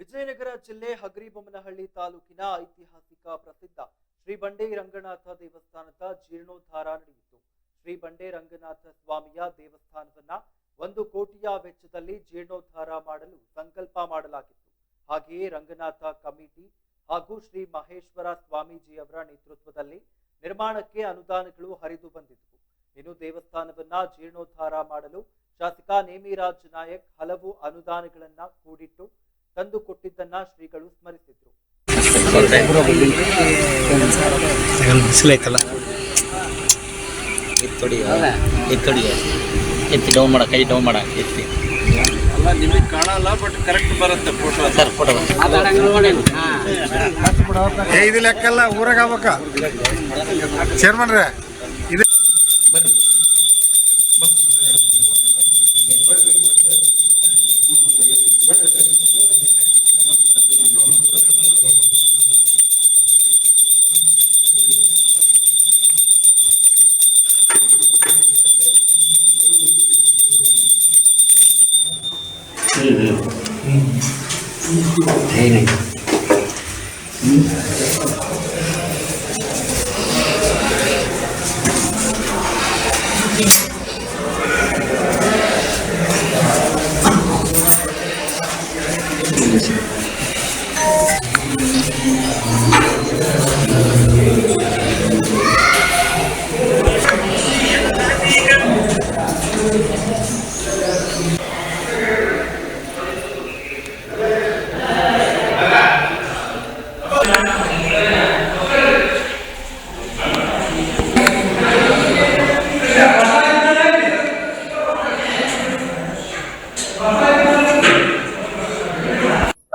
ವಿಜಯನಗರ ಜಿಲ್ಲೆ ಹಗರಿಬೊಮ್ಮನಹಳ್ಳಿ ತಾಲೂಕಿನ ಐತಿಹಾಸಿಕ ಪ್ರಸಿದ್ಧ ಶ್ರೀ ಬಂಡೆ ರಂಗನಾಥ ದೇವಸ್ಥಾನದ ಜೀರ್ಣೋದ್ಧಾರ ನಡೆಯಿತು. ಶ್ರೀ ಬಂಡೆ ರಂಗನಾಥ ಸ್ವಾಮಿಯ ದೇವಸ್ಥಾನವನ್ನ 1 ಕೋಟಿಯ ವೆಚ್ಚದಲ್ಲಿ ಜೀರ್ಣೋದ್ಧಾರ ಮಾಡಲು ಸಂಕಲ್ಪ ಮಾಡಲಾಗಿತ್ತು. ಹಾಗೆಯೇ ರಂಗನಾಥ ಕಮಿಟಿ ಹಾಗೂ ಶ್ರೀ ಮಹೇಶ್ವರ ಸ್ವಾಮೀಜಿಯವರ ನೇತೃತ್ವದಲ್ಲಿ ನಿರ್ಮಾಣಕ್ಕೆ ಅನುದಾನಗಳು ಹರಿದು ಬಂದಿದ್ದವು. ಇನ್ನು ದೇವಸ್ಥಾನವನ್ನ ಜೀರ್ಣೋದ್ಧಾರ ಮಾಡಲು ಶಾಸಕ ನೇಮಿರಾಜ್ ನಾಯಕ್ ಹಲವು ಅನುದಾನಗಳನ್ನ ಕೂಡಿಟ್ಟು ತಂದು ಕೊಟ್ಟಿದ್ದನ್ನ ಶ್ರೀಗಳು ಸ್ಮರಿಸಿದ್ರು. ನಿಮಗೆ ಕಾಣಲ್ಲ ಬಟ್ ಕರೆಕ್ಟ್ ಬರುತ್ತೆ ಫೋಟೋ. ಇದು ಲೆಕ್ಕಲ್ಲ ಊರಾಗ ಆಗ್ಬೇಕ ಚೇರ್ಮನ್ರೆ. ಇದು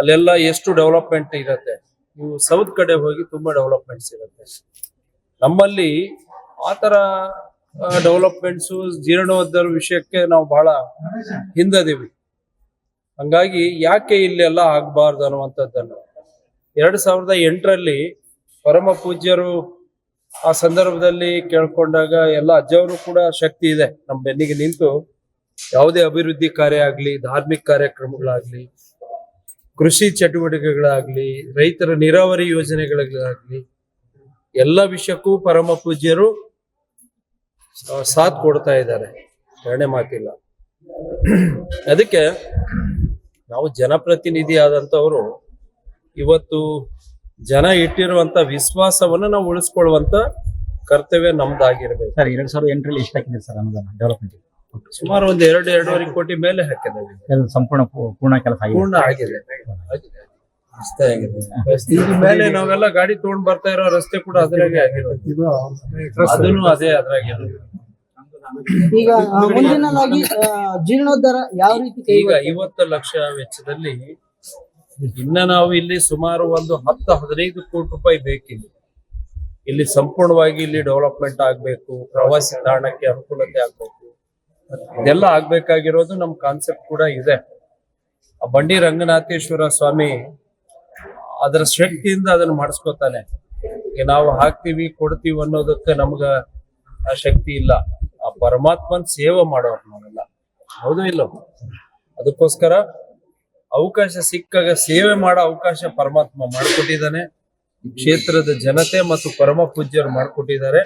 ಅಲ್ಲೆಲ್ಲ ಎಷ್ಟು ಡೆವಲಪ್ಮೆಂಟ್ ಇರುತ್ತೆ. ನೀವು ಸೌತ್ ಕಡೆ ಹೋಗಿ ತುಂಬಾ ಡೆವಲಪ್ಮೆಂಟ್ಸ್ ಇರುತ್ತೆ. ನಮ್ಮಲ್ಲಿ ಆತರ ಡೆವಲಪ್ಮೆಂಟ್ಸ್ ಜೀರ್ಣೋದ್ಧಾರ ವಿಷಯಕ್ಕೆ ನಾವು ಬಹಳ ಹಿಂದದೀವಿ. ಹಂಗಾಗಿ ಯಾಕೆ ಇಲ್ಲೆಲ್ಲ ಆಗ್ಬಾರ್ದು ಅನ್ನುವಂಥದ್ದನ್ನು 2008ರಲ್ಲಿ ಪರಮ ಪೂಜ್ಯರು ಆ ಸಂದರ್ಭದಲ್ಲಿ ಕೇಳ್ಕೊಂಡಾಗ ಎಲ್ಲ ಅಜ್ಜವರು ಕೂಡ ಶಕ್ತಿ ಇದೆ ನಮ್ಮ ಬೆನ್ನಿಗೆ ನಿಂತು ಯಾವುದೇ ಅಭಿವೃದ್ಧಿ ಕಾರ್ಯ ಆಗ್ಲಿ, ಧಾರ್ಮಿಕ ಕಾರ್ಯಕ್ರಮಗಳಾಗ್ಲಿ, ಕೃಷಿ ಚಟುವಟಿಕೆಗಳಾಗ್ಲಿ, ರೈತರ ನೀರಾವರಿ ಯೋಜನೆಗಳಾಗ್ಲಿ ಎಲ್ಲ ವಿಷಯಕ್ಕೂ ಪರಮ ಪೂಜ್ಯರು ಸಾಥ್ ಕೊಡ್ತಾ ಇದ್ದಾರೆ, ಎರಡನೇ ಮಾತಿಲ್ಲ. ಅದಕ್ಕೆ ನಾವು ಜನಪ್ರತಿನಿಧಿ ಆದಂತವ್ರು ಇವತ್ತು ಜನ ಇಟ್ಟಿರುವಂತ ವಿಶ್ವಾಸವನ್ನ ನಾವು ಉಳಿಸ್ಕೊಳ್ಳುವಂತ ಕರ್ತವ್ಯ ನಮ್ದಾಗಿರ್ಬೇಕು. ಸರ್ 2008ರಲ್ಲಿ ಎಷ್ಟು ಹಾಕಿದೆ ಸರ್ ಅನುದಾನ ಡೆವಲಪ್ಮೆಂಟ್? ಸುಮಾರು ಒಂದು 2-2.5 ಕೋಟಿ ಮೇಲೆ ಹಾಕಿದ್ದೇವೆ. ಸಂಪೂರ್ಣ ಪೂರ್ಣ ಕೆಲಸ ಪೂರ್ಣ ಆಗಿದೆ. ಅಷ್ಟೇ ಆಗಿದೆ. ಈಗ ಮೇಲೆ ನಾವೆಲ್ಲ ಗಾಡಿ ತಗೊಂಡ್ ಬರ್ತಾ ಇರೋ ರಸ್ತೆ ಕೂಡ ಅದ್ರಾಗೆ ಆಗಿರೋದು, ಅದನ್ನು ಅದೇ ಅದ್ರಾಗಿರೋದು. ಈಗ ಮುಂದಿನದಾಗಿ ಜೀರ್ಣೋದ್ಧಾರ ಯಾವ ರೀತಿ ಈಗ 50 ಲಕ್ಷ ವೆಚ್ಚದಲ್ಲಿ ಇನ್ನ ನಾವು ಇಲ್ಲಿ ಸುಮಾರು ಒಂದು 10-15 ಕೋಟಿ ರೂಪಾಯಿ ಬೇಕಿಲ್ಲ. ಇಲ್ಲಿ ಸಂಪೂರ್ಣವಾಗಿ ಇಲ್ಲಿ ಡೆವಲಪ್ಮೆಂಟ್ ಆಗ್ಬೇಕು, ಪ್ರವಾಸಿ ತಾಣಕ್ಕೆ ಅನುಕೂಲತೆ ಆಗ್ಬೇಕು, ಇದೆಲ್ಲ ಆಗ್ಬೇಕಾಗಿರೋದು ನಮ್ ಕಾನ್ಸೆಪ್ಟ್ ಕೂಡ ಇದೆ. ಆ ಬಂಡಿ ರಂಗನಾಥೇಶ್ವರ ಸ್ವಾಮಿ ಅದರ ಶಕ್ತಿಯಿಂದ ಅದನ್ನ ಮಾಡಿಸ್ಕೊತಾನೆ. ಈಗ ನಾವು ಹಾಕ್ತಿವಿ ಕೊಡ್ತೀವಿ ಅನ್ನೋದಕ್ಕೆ ನಮ್ಗ ಆ ಶಕ್ತಿ ಇಲ್ಲ. ಆ ಪರಮಾತ್ಮನ್ ಸೇವೆ ಮಾಡೋರು ನಾವೆಲ್ಲ, ಹೌದು ಇಲ್ಲ? ಅದಕ್ಕೋಸ್ಕರ ಅವಕಾಶ ಸಿಕ್ಕಾಗ ಸೇವೆ ಮಾಡೋ ಅವಕಾಶ ಪರಮಾತ್ಮ ಮಾಡಿಕೊಟ್ಟಿದ್ದಾನೆ. ಕ್ಷೇತ್ರದ ಜನತೆ ಮತ್ತು ಪರಮ ಪೂಜ್ಯರು ಮಾಡಿಕೊಟ್ಟಿದ್ದಾರೆ.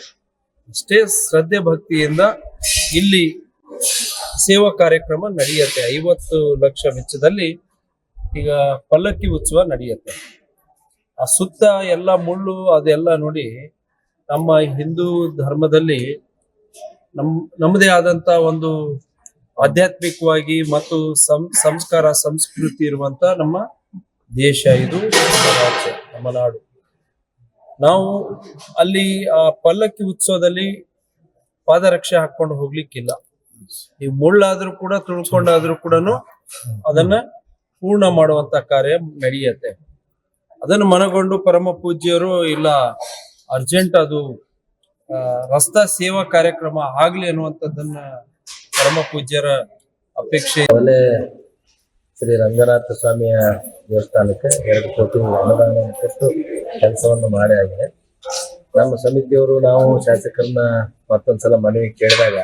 ಅಷ್ಟೇ ಶ್ರದ್ಧೆ ಭಕ್ತಿಯಿಂದ ಇಲ್ಲಿ ಸೇವಾ ಕಾರ್ಯಕ್ರಮ ನಡೆಯುತ್ತೆ. 50 ಲಕ್ಷ ವೆಚ್ಚದಲ್ಲಿ ಈಗ ಪಲ್ಲಕ್ಕಿ ಉತ್ಸವ ನಡೆಯುತ್ತೆ. ಆ ಸುತ್ತ ಎಲ್ಲ ಮುಳ್ಳು ಅದೆಲ್ಲ ನೋಡಿ, ನಮ್ಮ ಹಿಂದೂ ಧರ್ಮದಲ್ಲಿ ನಮ್ಮದೇ ಆದಂತ ಒಂದು ಆಧ್ಯಾತ್ಮಿಕವಾಗಿ ಮತ್ತು ಸಂಸ್ಕಾರ ಸಂಸ್ಕೃತಿ ಇರುವಂತ ನಮ್ಮ ದೇಶ ಇದು, ನಮ್ಮ ರಾಜ್ಯ, ನಮ್ಮ ನಾಡು. ನಾವು ಅಲ್ಲಿ ಆ ಪಲ್ಲಕ್ಕಿ ಉತ್ಸವದಲ್ಲಿ ಪಾದರಕ್ಷೆ ಹಾಕೊಂಡು ಹೋಗ್ಲಿಕ್ಕಿಲ್ಲ. ನೀವು ಮುಳ್ಳಾದ್ರೂ ಕೂಡ ತುಳ್ಕೊಂಡಾದ್ರೂ ಕೂಡ ಅದನ್ನ ಪೂರ್ಣ ಮಾಡುವಂತ ಕಾರ್ಯ ನಡೆಯುತ್ತೆ. ಅದನ್ನು ಮನಗೊಂಡು ಪರಮ ಪೂಜ್ಯರು ಇಲ್ಲ ಅರ್ಜೆಂಟ್ ಅದು ರಸ್ತಾ ಸೇವಾ ಕಾರ್ಯಕ್ರಮ ಆಗ್ಲಿ ಅನ್ನುವಂಥದ್ದನ್ನ ಪರಮ ಪೂಜ್ಯರ ಅಪೇಕ್ಷೆ. ಶ್ರೀ ರಂಗನಾಥ ಸ್ವಾಮಿಯ ದೇವಸ್ಥಾನಕ್ಕೆ 2 ಕೋಟಿ ಅನುದಾನ ಕೊಟ್ಟು ಕೆಲಸವನ್ನು ಮಾಡಿ ಆಗಿದೆ. ನಮ್ಮ ಸಮಿತಿಯವರು ನಾವು ಶಾಸಕರನ್ನ ಮತ್ತೊಂದ್ಸಲ ಮನವಿ ಕೇಳಿದಾಗ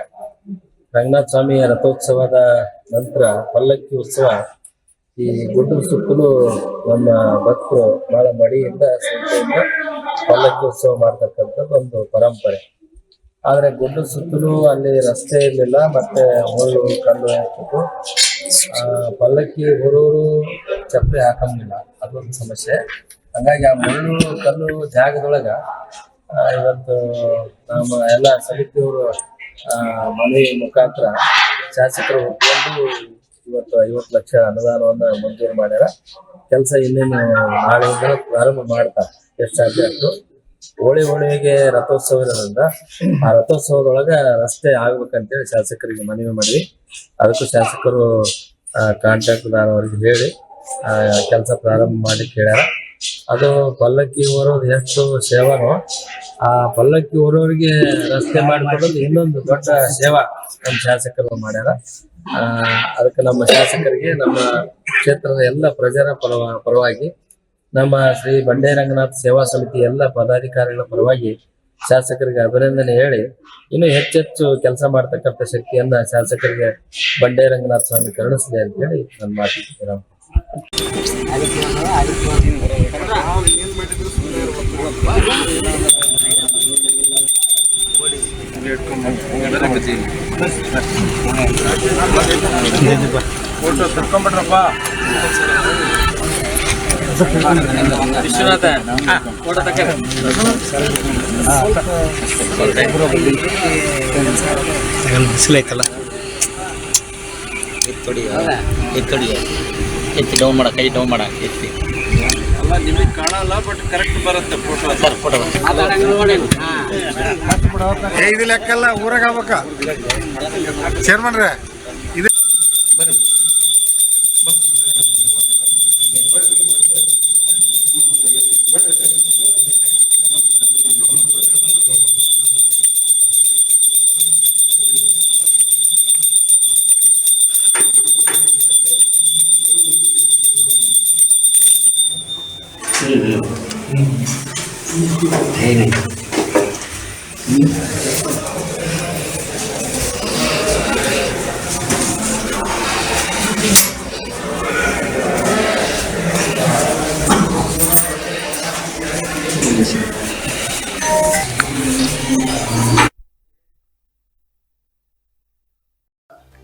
ರಂಗನಾಥ ಸ್ವಾಮಿಯ ರಥೋತ್ಸವದ ನಂತರ ಪಲ್ಲಕ್ಕಿ ಉತ್ಸವ ಈ ಗುಡ್ಡದ ಸುತ್ತಲೂ ನಮ್ಮ ಭಕ್ತರು ಬಹಳ ಮಡಿಯಿಂದ ಶ್ರದ್ಧೆಯಿಂದ ಪಲ್ಲಕ್ಕಿ ಉತ್ಸವ ಮಾಡ್ತಕ್ಕಂಥದ್ದು ಒಂದು ಪರಂಪರೆ. ಆದ್ರೆ ಗುಡ್ಡದ ಸುತ್ತಲೂ ಅಲ್ಲಿ ರಸ್ತೆ ಇರ್ಲಿಲ್ಲ, ಮತ್ತೆ ಮುಳ್ಳು ಕಲ್ಲು ಹಾಕಿತ್ತು. ಪಲ್ಲಕ್ಕಿ ಹೊರೋರು ಚಪ್ಪಲಿ ಹಾಕಂಗಿಲ್ಲ, ಅದೊಂದು ಸಮಸ್ಯೆ. ಹಂಗಾಗಿ ಆ ಮುಳ್ಳು ಕಲ್ಲು ಜಾಗದೊಳಗ ಇವತ್ತು ನಮ್ಮ ಎಲ್ಲ ಸಮಿತಿಯವರು ಮನೆ ಮುಖಾಂತರ ಶಾಸಕರು ಒಪ್ಪಿಕೊಂಡು ಇವತ್ತು 50 ಲಕ್ಷ ಅನುದಾನವನ್ನ ಮಂಜೂರು ಮಾಡ್ಯಾರ. ಕೆಲಸ ಇನ್ನೇನು ನಾಳೆಯಿಂದ ಪ್ರಾರಂಭ ಮಾಡ್ತಾರೆ. ಎಷ್ಟು ಸಾಧ್ಯ ಅಷ್ಟು ಹೋಳಿಗೆ ರಥೋತ್ಸವ ಇರೋದ್ರಿಂದ ಆ ರಥೋತ್ಸವದೊಳಗ ರಸ್ತೆ ಆಗ್ಬೇಕಂತೇಳಿ ಶಾಸಕರಿಗೆ ಮನವಿ ಮಾಡಿದ್ವಿ. ಅದಕ್ಕೂ ಶಾಸಕರು ಕಾಂಟ್ರಾಕ್ಟ್ದಾರ್ ಅವ್ರಿಗೆ ಹೇಳಿ ಕೆಲಸ ಪ್ರಾರಂಭ ಮಾಡಿ ಕೇಳ್ಯಾರ. ಅದು ಪಲ್ಲಕ್ಕಿ ಹೊರೋದು ಎಷ್ಟು ಸೇವಾನೋ ಆ ಪಲ್ಲಕ್ಕಿ ಹೊರೋರಿಗೆ ರಸ್ತೆ ಮಾಡಿಕೊಡೋದು ಇನ್ನೊಂದು ದೊಡ್ಡ ಸೇವಾ ನಮ್ಮ ಶಾಸಕರು ಮಾಡ್ಯಾರ. ಅದಕ್ಕೆ ನಮ್ಮ ಶಾಸಕರಿಗೆ, ನಮ್ಮ ಕ್ಷೇತ್ರದ ಎಲ್ಲ ಪ್ರಜರ ಪರವಾಗಿ, ನಮ್ಮ ಶ್ರೀ ಬಂಡೇ ರಂಗನಾಥ ಸೇವಾ ಸಮಿತಿ ಎಲ್ಲ ಪದಾಧಿಕಾರಿಗಳ ಪರವಾಗಿ ಶಾಸಕರಿಗೆ ಅಭಿನಂದನೆ ಹೇಳಿ, ಇನ್ನು ಹೆಚ್ಚೆಚ್ಚು ಕೆಲಸ ಮಾಡ್ತಕ್ಕಂಥ ಶಕ್ತಿಯನ್ನ ಶಾಸಕರಿಗೆ ಬಂಡೇ ರಂಗನಾಥ ಸ್ವಾಮಿ ಕರುಣಿಸಲಿ ಅಂತ ಹೇಳಿ ನನ್ನ ಮಾತಿಗೆ ವಿಶ್ವನಾಥ ಬಿಸಿಲೈತಲ್ಲ, ಎತ್ತಿ ಡೌನ್ ಮಾಡ, ಕೈ ಡೌನ್ ಮಾಡ, ಎತ್ತಿ. ನಿಮಗೆ ಕಾಣಲ್ಲ, ಬಟ್ ಕರೆಕ್ಟ್ ಬರುತ್ತೆ ಫೋಟೋ. ಸರ್ ಫೋಟೋ ಇದು ಲೆಕ್ಕಲ್ಲ, ಊರಾಗ ಆಗ್ಬೇಕ ಚೇರ್ಮನ್ರೆ. ಇದು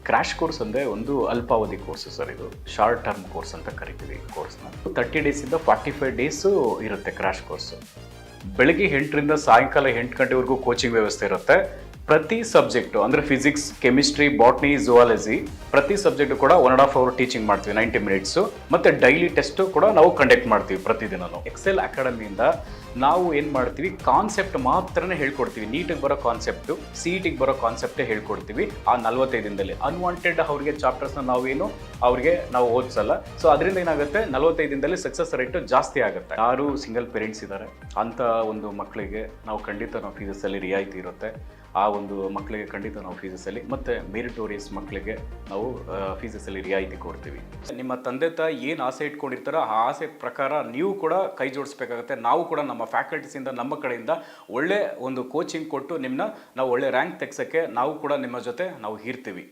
ಕ್ರ್ಯಾಶ್ ಕೋರ್ಸ್ ಅಂದರೆ ಒಂದು ಅಲ್ಪಾವಧಿ ಕೋರ್ಸ್ ಸರ್. ಇದು ಶಾರ್ಟ್ ಟರ್ಮ್ ಕೋರ್ಸ್ ಅಂತ ಕರಿತೀವಿ ಕೋರ್ಸ್ನ. 30 ಡೇಸಿಂದ 45 ಡೇಸು ಇರುತ್ತೆ ಕ್ರ್ಯಾಶ್ ಕೋರ್ಸು. ಬೆಳಗ್ಗೆ 8ರಿಂದ ಸಾಯಂಕಾಲ 8 ಗಂಟೆವರೆಗೂ ಕೋಚಿಂಗ್ ವ್ಯವಸ್ಥೆ ಇರುತ್ತೆ. ಪ್ರತಿ ಸಬ್ಜೆಕ್ಟು ಅಂದರೆ ಫಿಸಿಕ್ಸ್, ಕೆಮಿಸ್ಟ್ರಿ, ಬಾಟ್ನಿ, ಝುವಾಲಜಿ ಪ್ರತಿ ಸಬ್ಜೆಕ್ಟು ಕೂಡ 1.5 ಅವರ್ ಟೀಚಿಂಗ್ ಮಾಡ್ತೀವಿ, 90 ಮಿನಿಟ್ಸು. ಮತ್ತು ಡೈಲಿ ಟೆಸ್ಟು ಕೂಡ ನಾವು ಕಂಡಕ್ಟ್ ಮಾಡ್ತೀವಿ ಪ್ರತಿದಿನನೂ. ಎಕ್ಸೆಲ್ ಅಕಾಡೆಮಿಯಿಂದ ನಾವು ಏನು ಮಾಡ್ತೀವಿ, ಕಾನ್ಸೆಪ್ಟ್ ಮಾತ್ರನೇ ಹೇಳ್ಕೊಡ್ತೀವಿ. ನೀಟಿಗೆ ಬರೋ ಕಾನ್ಸೆಪ್ಟು, CETಗೆ ಬರೋ ಕಾನ್ಸೆಪ್ಟೇ ಹೇಳ್ಕೊಡ್ತೀವಿ ಆ 45 ದಿನದಲ್ಲಿ. ಅನ್ವಾಂಟೆಡ್ ಅವರಿಗೆ ಚಾಪ್ಟರ್ಸ್ನ ನಾವು ಓದಿಸಲ್ಲ. ಸೊ ಅದರಿಂದ ಏನಾಗುತ್ತೆ, 45 ದಿನದಲ್ಲಿ ಸಕ್ಸಸ್ ರೇಟು ಜಾಸ್ತಿ ಆಗುತ್ತೆ. ಯಾರು ಸಿಂಗಲ್ ಪೇರೆಂಟ್ಸ್ ಇದ್ದಾರೆ ಅಂಥ ಒಂದು ಮಕ್ಕಳಿಗೆ ನಾವು ಖಂಡಿತ ಫೀಸಲ್ಲಿ ರಿಯಾಯಿತಿ ಇರುತ್ತೆ. ಆ ಒಂದು ಮಕ್ಕಳಿಗೆ ಖಂಡಿತ ನಾವು ಫೀಸಲ್ಲಿ, ಮತ್ತು ಮೆರಿಟೋರಿಯಸ್ ಮಕ್ಕಳಿಗೆ ನಾವು ಫೀಸಲ್ಲಿ ರಿಯಾಯಿತಿ ಕೊಡ್ತೀವಿ. ನಿಮ್ಮ ತಂದೆ ತಾಯಿ ಏನು ಆಸೆ ಇಟ್ಕೊಂಡಿರ್ತಾರೋ ಆ ಆಸೆ ಪ್ರಕಾರ ನೀವು ಕೂಡ ಕೈ ಜೋಡಿಸ್ಬೇಕಾಗುತ್ತೆ. ನಾವು ಕೂಡ ನಮ್ಮ ಫ್ಯಾಕಲ್ಟೀಸಿಂದ, ನಮ್ಮ ಕಡೆಯಿಂದ ಒಳ್ಳೆ ಒಂದು ಕೋಚಿಂಗ್ ಕೊಟ್ಟು ನಾವು ಒಳ್ಳೆ ರ್ಯಾಂಕ್ ತೆಗ್ಸೋಕ್ಕೆ ನಾವು ಕೂಡ ನಿಮ್ಮ ಜೊತೆ ನಾವು ಇರ್ತೀವಿ.